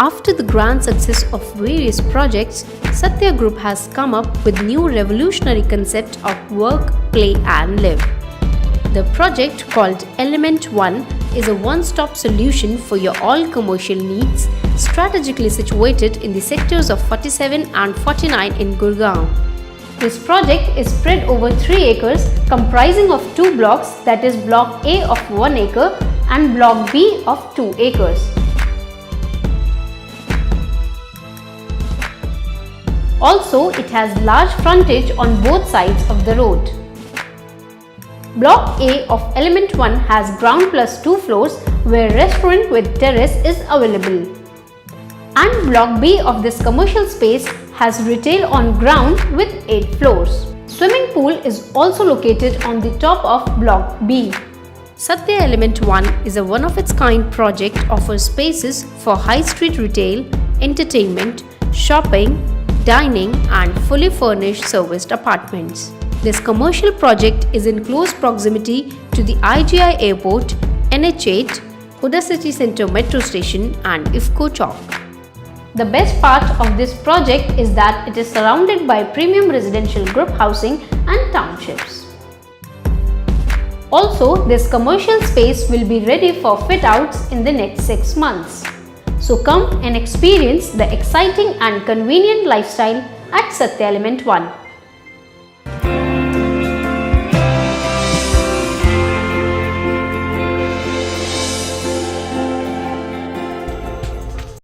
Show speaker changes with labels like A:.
A: After the grand success of various projects, Satya Group has come up with new revolutionary concept of work, play and live. The project called Element 1 is a one-stop solution for your all commercial needs, strategically situated in the sectors of 47 and 49 in Gurgaon. This project is spread over 3 acres comprising of 2 blocks, that is Block A of 1 acre and Block B of 2 acres. Also, it has large frontage on both sides of the road. Block A of Element 1 has ground plus 2 floors where restaurant with terrace is available. And Block B of this commercial space has retail on ground with 8 floors. Swimming pool is also located on the top of Block B. Satya Element 1 is a one-of-its-kind project offers spaces for high street retail, entertainment, shopping, dining and fully furnished serviced apartments. This commercial project is in close proximity to the IGI Airport, NH8, Huda City Centre Metro Station and IFCO Chowk. The best part of this project is that it is surrounded by premium residential group housing and townships. Also, this commercial space will be ready for fit-outs in the next 6 months. So come and experience the exciting and convenient lifestyle at Satya Element 1.